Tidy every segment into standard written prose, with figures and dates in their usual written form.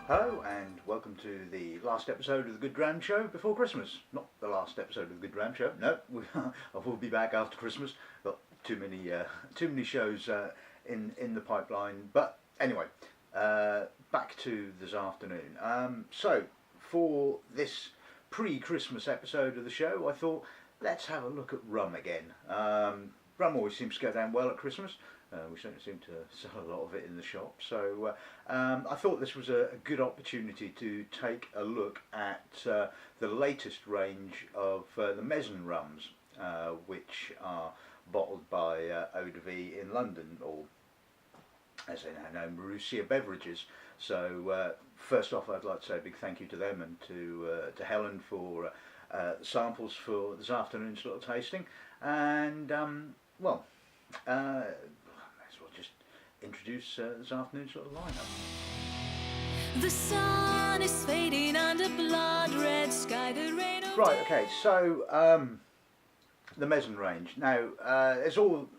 Hello and welcome to the last episode of the Good Dram Show before Christmas. Not the last episode of the Good Dram Show. No, I will be back after Christmas. Got too many shows in the pipeline. But anyway, back to this afternoon. So for this pre-Christmas episode of the show, I thought let's have a look at rum again. Rum always seems to go down well at Christmas. We certainly seem to sell a lot of it in the shop, so I thought this was a good opportunity to take a look at the latest range of the Mezan Rums, which are bottled by Eau-de-Vie in London, or as they now know, Marussia Beverages. So first off, I'd like to say a big thank you to them and to Helen for samples for this afternoon's little tasting, and well. Just introduce this afternoon's little lineup. The sun is fading under blood red sky. The rain. Right. Okay. So the Mezan range. Now, as you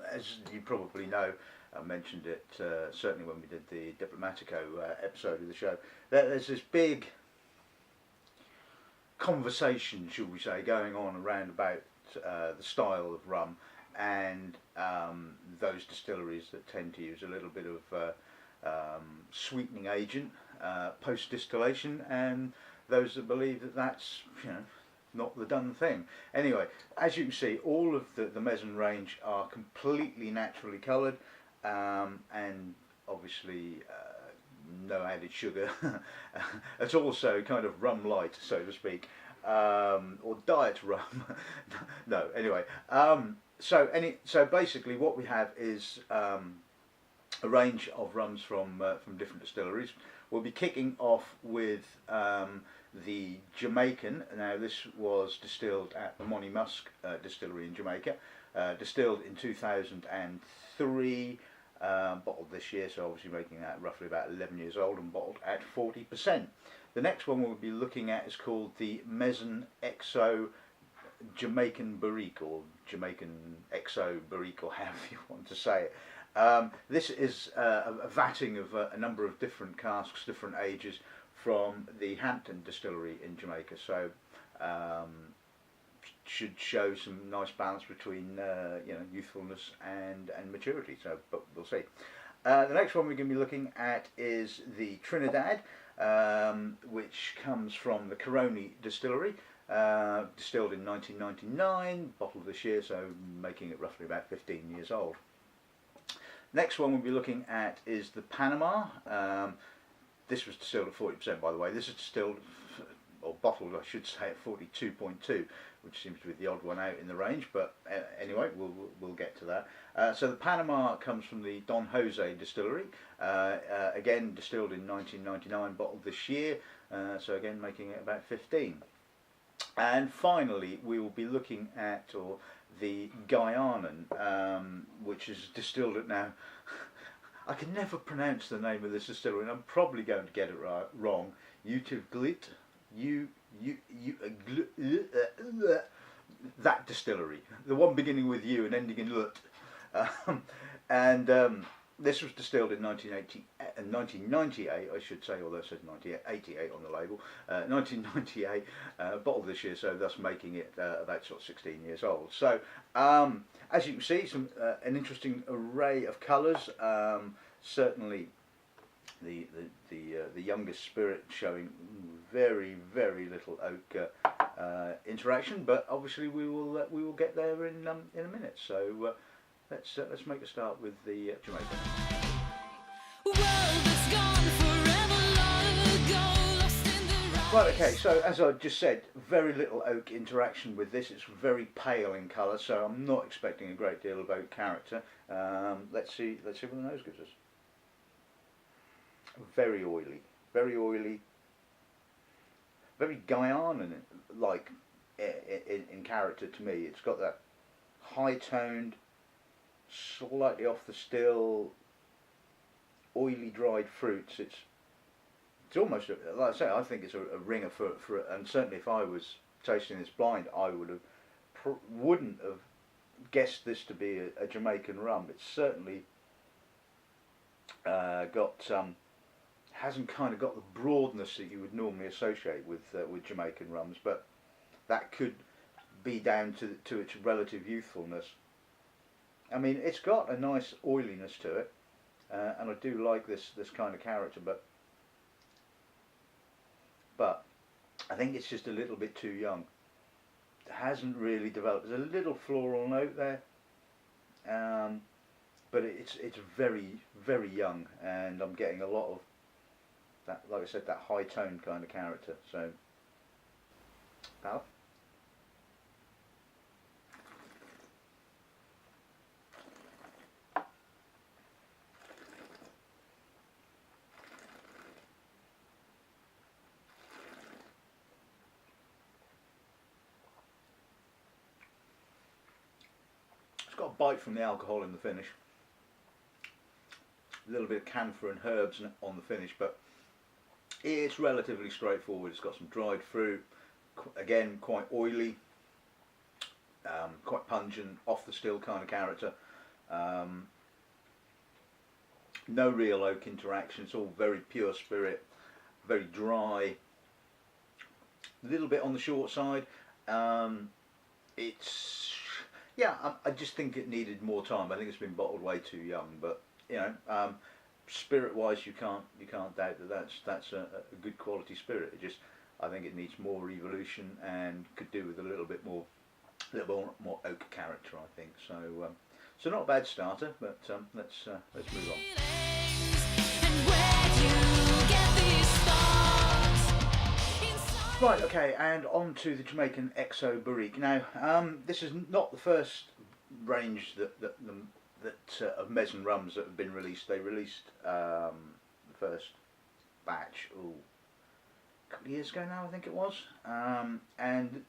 probably know, I mentioned it certainly when we did the Diplomatico episode of the show. There's this big conversation, shall we say, going on around about the style of rum. And those distilleries that tend to use a little bit of sweetening agent post distillation, and those that believe that that's not the done thing. Anyway, as you can see, all of the Mezan range are completely naturally coloured, and obviously no added sugar. It's also kind of rum light, so to speak, or diet rum. No, anyway. So basically, what we have is a range of rums from different distilleries. We'll be kicking off with the Jamaican. Now, this was distilled at the Monty Musk distillery in Jamaica, distilled in 2003, bottled this year. So obviously making that roughly about 11 years old, and bottled at 40%. The next one we'll be looking at is called the Mezan XO Jamaican Barrique, or Jamaican XO Barrique, or however you want to say it. This is a vatting of a number of different casks, different ages, from the Hampton distillery in Jamaica. So should show some nice balance between youthfulness and maturity. So, but we'll see. The next one we're going to be looking at is the Trinidad, which comes from the Caroni distillery. Distilled in 1999, bottled this year, so making it roughly about 15 years old. Next one we'll be looking at is the Panama. This was distilled at 40%, by the way. This is distilled, or bottled I should say, at 42.2, which seems to be the odd one out in the range, but anyway, we'll get to that. So the Panama comes from the Don Jose distillery, again distilled in 1999, bottled this year, so again making it about 15. And finally, we will be looking at the Guyanan, which is distilled at now. I can never pronounce the name of this distillery, and I'm probably going to get it wrong. That distillery, the one beginning with U and ending in lut, this was distilled in 1998, I should say, although it says 88 on the label. 1998, bottled this year, so thus making it about sort of 16 years old. So, as you can see, an interesting array of colours. Certainly, the youngest spirit showing very little oak interaction, but obviously we will get there in a minute. So. Let's make a start with the Jamaican. Right, okay, so as I just said, very little oak interaction with this. It's very pale in colour, so I'm not expecting a great deal of oak character. Let's see what the nose gives us. Very oily, very Guyanan-like in character to me. It's got that high-toned, slightly off the still, oily dried fruits. It's almost, like I say, I think it's a ringer for and certainly if I was tasting this blind, I wouldn't have guessed this to be a Jamaican rum. It's certainly got hasn't kind of got the broadness that you would normally associate with Jamaican rums, but that could be down to its relative youthfulness. I mean, it's got a nice oiliness to it, and I do like this kind of character, but I think it's just a little bit too young. It hasn't really developed. There's a little floral note there, but it's very, very young, and I'm getting a lot of that, like I said, that high tone kind of character. So, palate. It's got a bite from the alcohol in the finish. A little bit of camphor and herbs on the finish, but it's relatively straightforward. It's got some dried fruit, again quite oily, quite pungent, off the still kind of character. No real oak interaction. It's all very pure spirit, very dry, a little bit on the short side. It's, yeah, I just think it needed more time. I think it's been bottled way too young, but you know, spirit-wise, you can't doubt that that's a good quality spirit. It just, I think it needs more evolution and could do with a little bit more oak character, I think. So, so not a bad starter, but let's move on. Right, okay, and on to the Jamaican XO Barrique. Now, this is not the first range that of Mezan Rums that have been released. They released the first batch a couple of years ago now, I think it was, and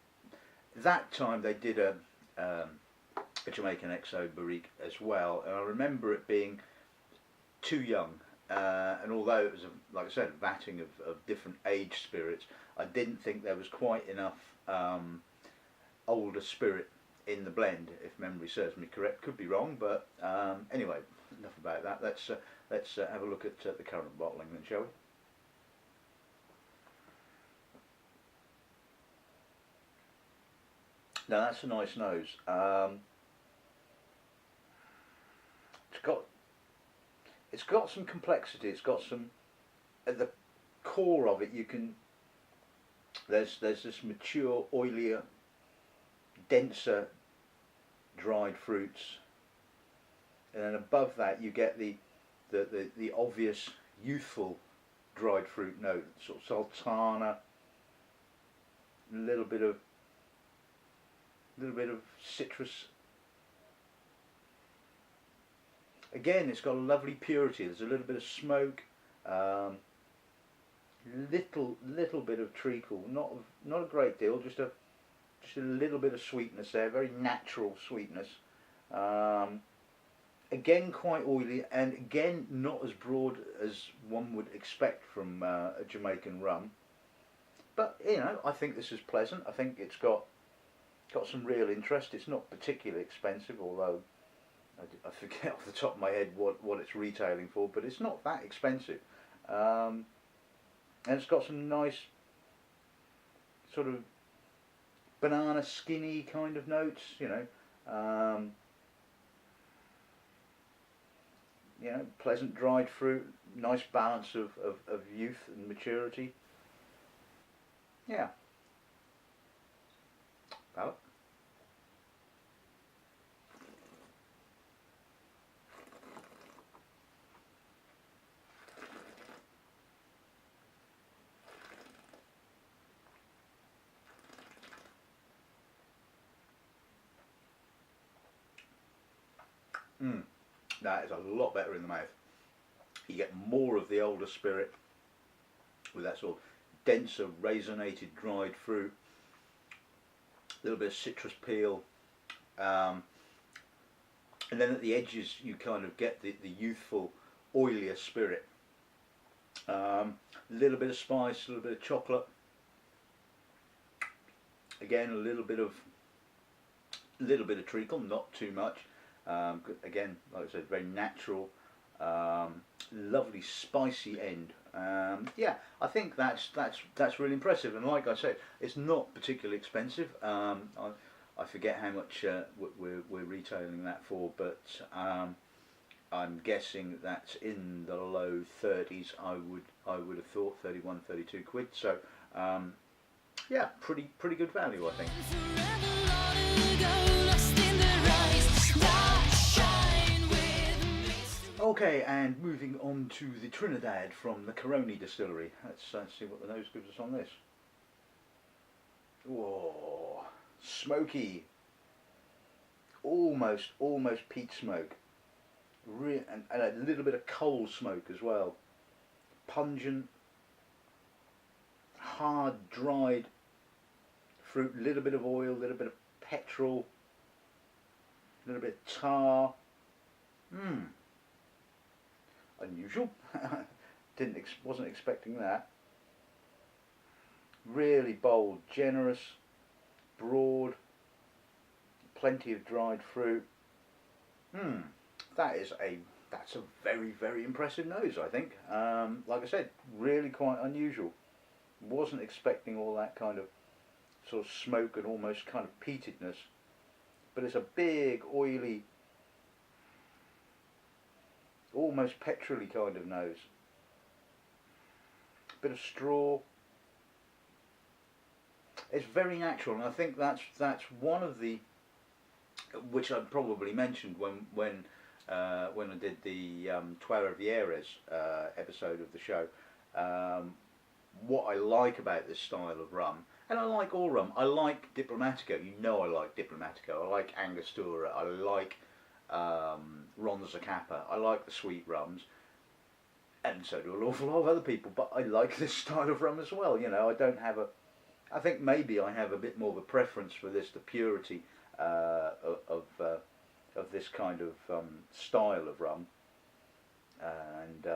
that time they did a Jamaican XO Barrique as well, and I remember it being too young, and although it was, like I said, vatting of different age spirits, I didn't think there was quite enough older spirit in the blend, if memory serves me correct. Could be wrong, but anyway, enough about that. Let's have a look at the current bottling then, shall we? Now that's a nice nose. It's got some complexity. It's got some, at the core of it, you can. There's this mature, oilier, denser dried fruits, and then above that you get the obvious youthful dried fruit note, sort of sultana, a little bit of citrus. Again, it's got a lovely purity. There's a little bit of smoke, little bit of treacle, not a great deal, just a little bit of sweetness there, very natural sweetness. Again, quite oily, and again not as broad as one would expect from a Jamaican rum. But you know, I think this is pleasant. I think it's got some real interest. It's not particularly expensive, although I forget off the top of my head what it's retailing for, but it's not that expensive. And it's got some nice sort of banana skinny kind of notes, you know, pleasant dried fruit, nice balance of youth and maturity. Yeah. Palate. That is a lot better in the mouth. You get more of the older spirit with that sort of denser, raisinated, dried fruit, a little bit of citrus peel, and then at the edges you kind of get the youthful, oilier spirit. A little bit of spice, a little bit of chocolate. Again, a little bit of treacle, not too much. Again, like I said, very natural, Lovely spicy end. Yeah, I think that's really impressive. And like I said, it's not particularly expensive. I forget how much we're retailing that for, but I'm guessing that's in the low 30s. I would have thought 31, 32 quid. So yeah, pretty good value, I think. Okay, and moving on to the Trinidad from the Caroni distillery. Let's see what the nose gives us on this. Whoa, smoky, almost peat smoke, and a little bit of coal smoke as well. Pungent, hard dried fruit, a little bit of oil, a little bit of petrol, a little bit of tar. Unusual. Wasn't expecting that. Really bold, generous, broad, plenty of dried fruit. That's a very impressive nose, I think. Like I said, really quite unusual. Wasn't expecting all that kind of sort of smoke and almost kind of peatedness, but it's a big, oily, almost petrol-y kind of nose. Bit of straw. It's very natural, and I think that's one of the, which I probably mentioned when I did the Trois Rivieres episode of the show. What I like about this style of rum, and I like all rum. I like Diplomatico. You know I like Diplomatico. I like Angostura. I like Ron Zacapa. I like the sweet rums, and so do an awful lot of other people. But I like this style of rum as well. You know, I think maybe I have a bit more of a preference for this, the purity of this kind of style of rum, and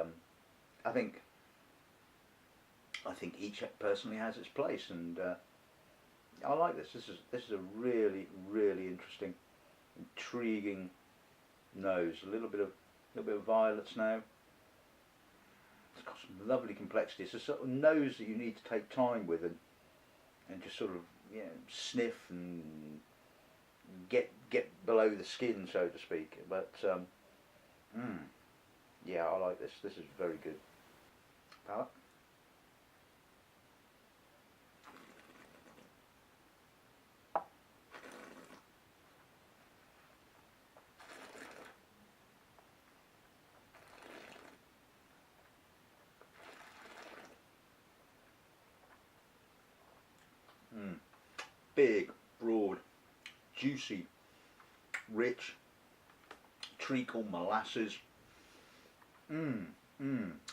I think each personally has its place, and I like this. This is a really interesting, intriguing nose. A little bit of violets now. It's got some lovely complexity. It's a sort of nose that you need to take time with and just sort of sniff and get below the skin, so to speak. But yeah, I like this. This is very good. Palate. Big, broad, juicy, rich, treacle, molasses.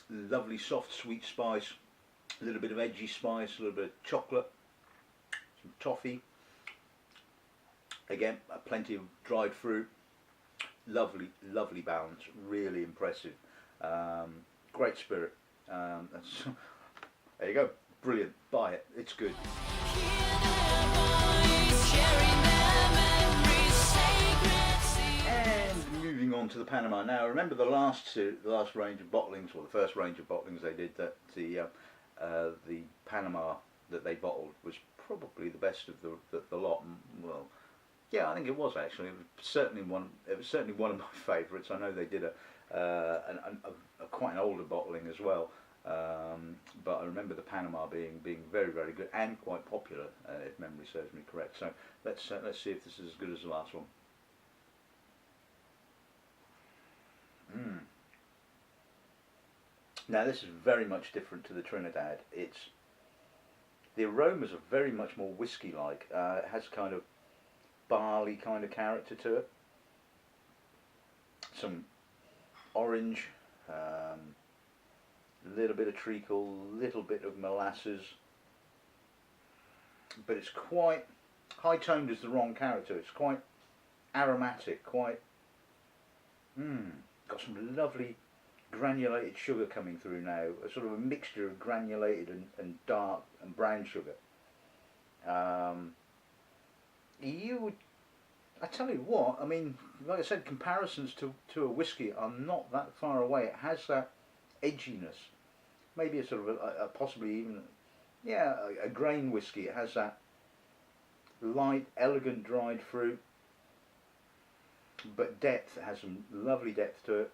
Lovely soft sweet spice, a little bit of edgy spice, a little bit of chocolate, some toffee. Again, plenty of dried fruit. Lovely balance, really impressive. Great spirit. There you go. Brilliant. Buy it. It's good. And moving on to the Panama. Now, remember the last range of bottlings, or the first range of bottlings they did, that the Panama that they bottled was probably the best of the lot. Well, yeah, I think it was actually. It was certainly one of my favourites. I know they did a quite an older bottling as well. But I remember the Panama being very good and quite popular, if memory serves me correct. So let's see if this is as good as the last one. Now this is very much different to the Trinidad. The aromas are very much more whiskey-like. It has kind of barley kind of character to it. Some orange. Little bit of treacle, little bit of molasses, but it's quite high-toned is the wrong character. It's quite aromatic, quite got some lovely granulated sugar coming through now, a sort of a mixture of granulated and dark and brown sugar. You I tell you what, I mean, like I said, comparisons to a whiskey are not that far away. It has that edginess. Maybe a sort of possibly even, yeah, a grain whiskey. It has that light, elegant dried fruit, but depth. It has some lovely depth to it.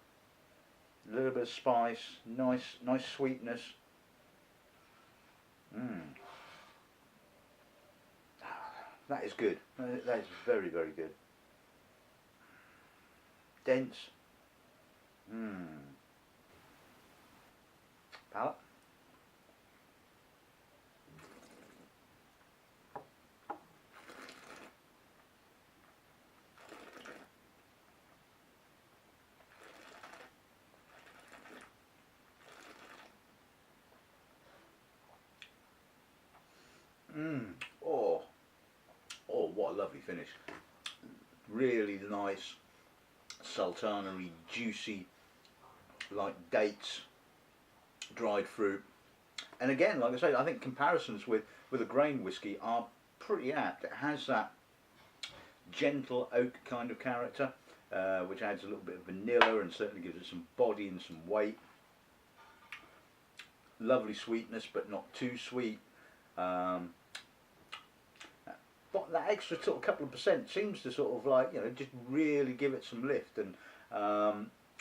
A little bit of spice, nice sweetness. That is good. That is very, very good. Dense. Palate. Oh, what a lovely finish. Really nice, sultanery, juicy, like dates, dried fruit. And again, like I say, I think comparisons with a grain whiskey are pretty apt. It has that gentle oak kind of character, which adds a little bit of vanilla and certainly gives it some body and some weight. Lovely sweetness, but not too sweet. But that extra sort of couple of percent seems to sort of like, you know, just really give it some lift. And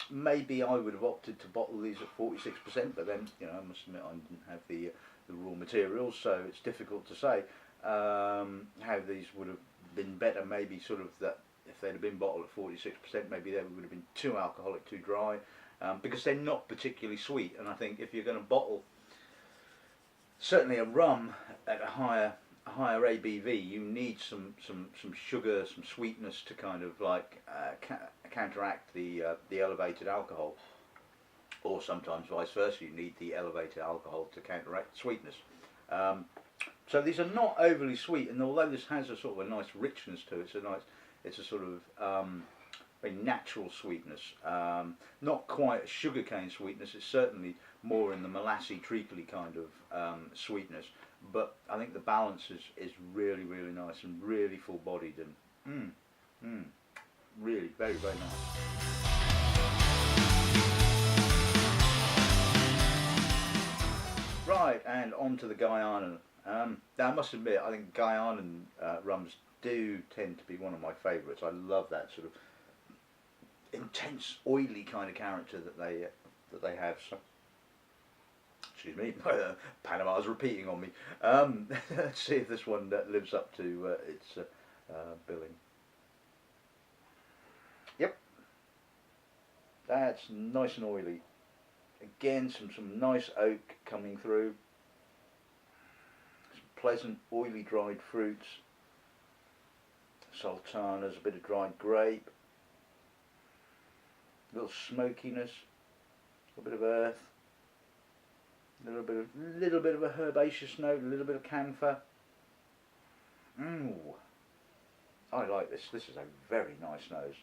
maybe I would have opted to bottle these at 46%, but then, you know, I must admit I didn't have the raw materials, so it's difficult to say how these would have been better. Maybe sort of that if they'd have been bottled at 46%, maybe they would have been too alcoholic, too dry, because they're not particularly sweet. And I think if you're going to bottle certainly a rum at a higher ABV, you need some sugar, some sweetness to kind of like counteract the elevated alcohol, or sometimes vice versa. You need the elevated alcohol to counteract the sweetness. So these are not overly sweet, and although this has a sort of a nice richness to it, it's a sort of very natural sweetness. Not quite a sugarcane sweetness. It's certainly more in the molassy, treacly kind of sweetness. But I think the balance is really, really nice and really full-bodied and really very, very nice. Right, and on to the Guyana. Now I must admit, I think Guyanan rums do tend to be one of my favourites. I love that sort of intense, oily kind of character that they have. So, excuse me, Panama's repeating on me. Let's see if this one lives up to its billing. Yep, that's nice and oily. Again, some nice oak coming through. Some pleasant, oily dried fruits. Sultanas, a bit of dried grape. A little smokiness. A little bit of earth. A little bit of a herbaceous note, a little bit of camphor. I like this. This is a very nice nose.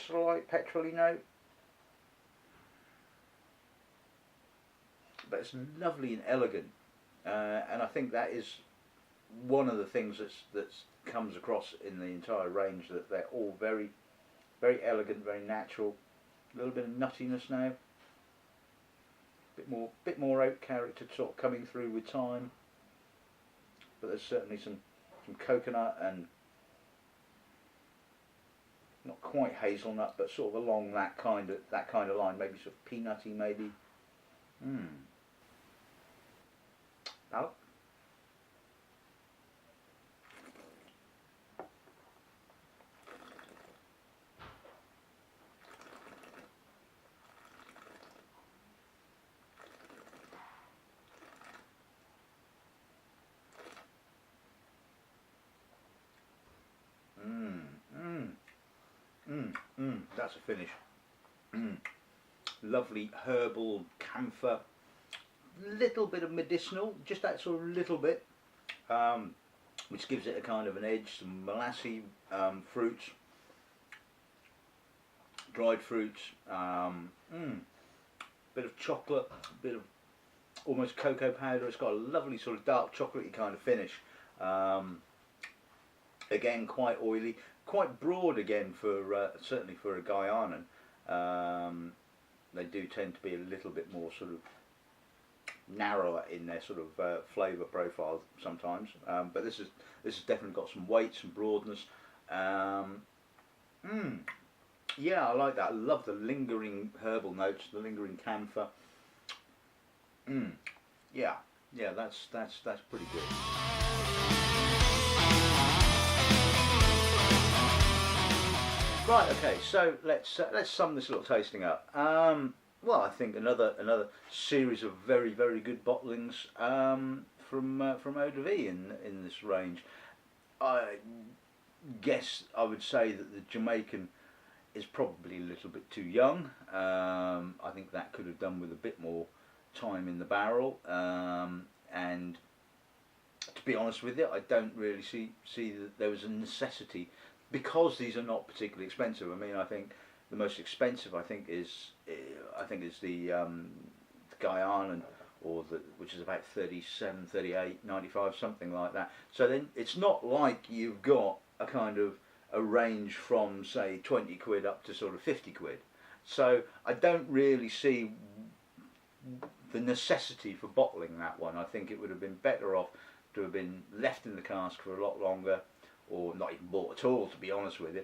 Slight petrol-y note, but it's lovely and elegant. And I think that is one of the things that's comes across in the entire range, that they're all very, very elegant, very natural. A little bit of nuttiness now. Bit more oak character sort of coming through with time. But there's certainly some coconut and not quite hazelnut, but sort of along that kind of line. Maybe sort of peanutty, maybe. Palate. That's a finish. Lovely herbal, camphor, little bit of medicinal, just that sort of little bit, which gives it a kind of an edge. Some molassy fruits, dried fruits, bit of chocolate, bit of almost cocoa powder. It's got a lovely sort of dark chocolatey kind of finish. Again, quite oily, quite broad again for certainly for a Guyanan. They do tend to be a little bit more sort of narrower in their sort of flavour profile sometimes, but this has definitely got some weight, some broadness. Yeah, I like that. I love the lingering herbal notes, the lingering camphor. Yeah, that's pretty good. Right, okay, so let's sum this little tasting up. Well, I think another series of very good bottlings from Eau de Vie in this range. I guess I would say that the Jamaican is probably a little bit too young. I think that could have done with a bit more time in the barrel. And to be honest with you, I don't really see that there was a necessity, because these are not particularly expensive. I mean, I think the most expensive is the Guyanan, which is about 37, 38, 95, something like that. So then it's not like you've got a kind of a range from say 20 quid up to sort of 50 quid. So I don't really see the necessity for bottling that one. I think it would have been better off to have been left in the cask for a lot longer, or not even bought at all, to be honest with you,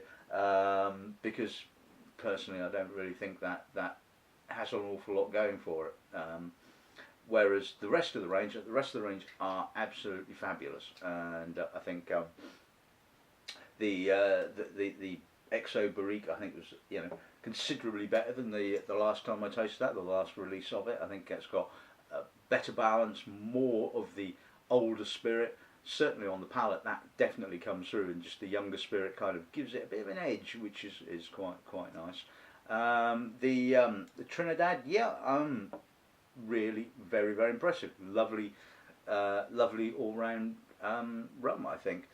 because personally I don't really think that has an awful lot going for it. Whereas the rest of the range are absolutely fabulous, and I think the XO Barrique, I think, was considerably better than the last time I tasted that, the last release of it. I think it's got a better balance, more of the older spirit. Certainly on the palate, that definitely comes through, and just the younger spirit kind of gives it a bit of an edge, which is quite nice. The Trinidad, really very impressive. Lovely all round rum, I think.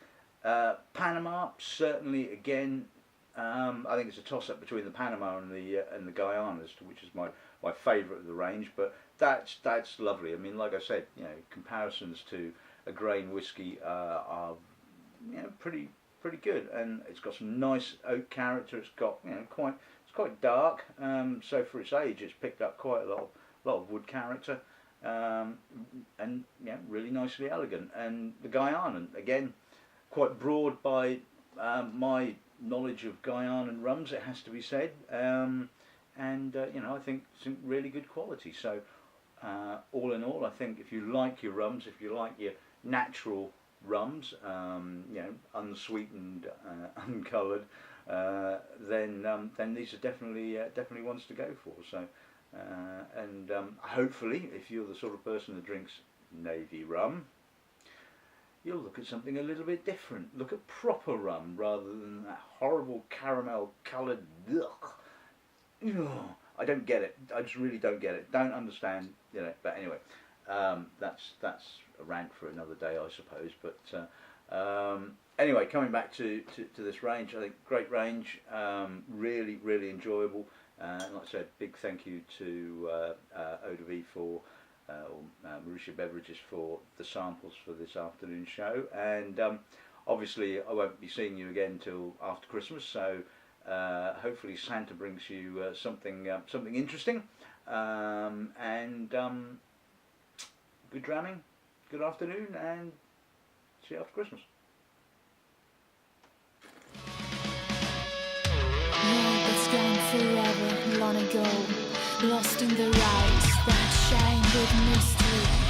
Panama, certainly again, I think it's a toss up between the Panama and the Guyana as to which is my favourite of the range, but that's lovely. I mean, like I said, comparisons to a grain whiskey are pretty good, and it's got some nice oak character. It's got it's quite dark, so for its age it's picked up quite a lot of wood character, and really nicely elegant. And the Guyanan, again, quite broad by my knowledge of Guyanan rums, it has to be said, and I think some really good quality. So all in all, I think if you like your rums, if you like your natural rums, unsweetened, uncoloured, then these are definitely ones to go for. So and hopefully, if you're the sort of person that drinks navy rum, you'll look at something a little bit different. Look at proper rum rather than that horrible caramel coloured. I don't get it. I just really don't get it. Don't understand. But anyway, that's a rant for another day, I suppose. But anyway, coming back to this range, I think great range. Really enjoyable. And like I said, big thank you to Eau de Vie for. Mauritia Beverages for the samples for this afternoon show, and obviously I won't be seeing you again till after Christmas, so hopefully Santa brings you something interesting, and good dramming, good afternoon, and see you after Christmas. Love that's gone forever, long ago, lost in the rise that shine with mystery.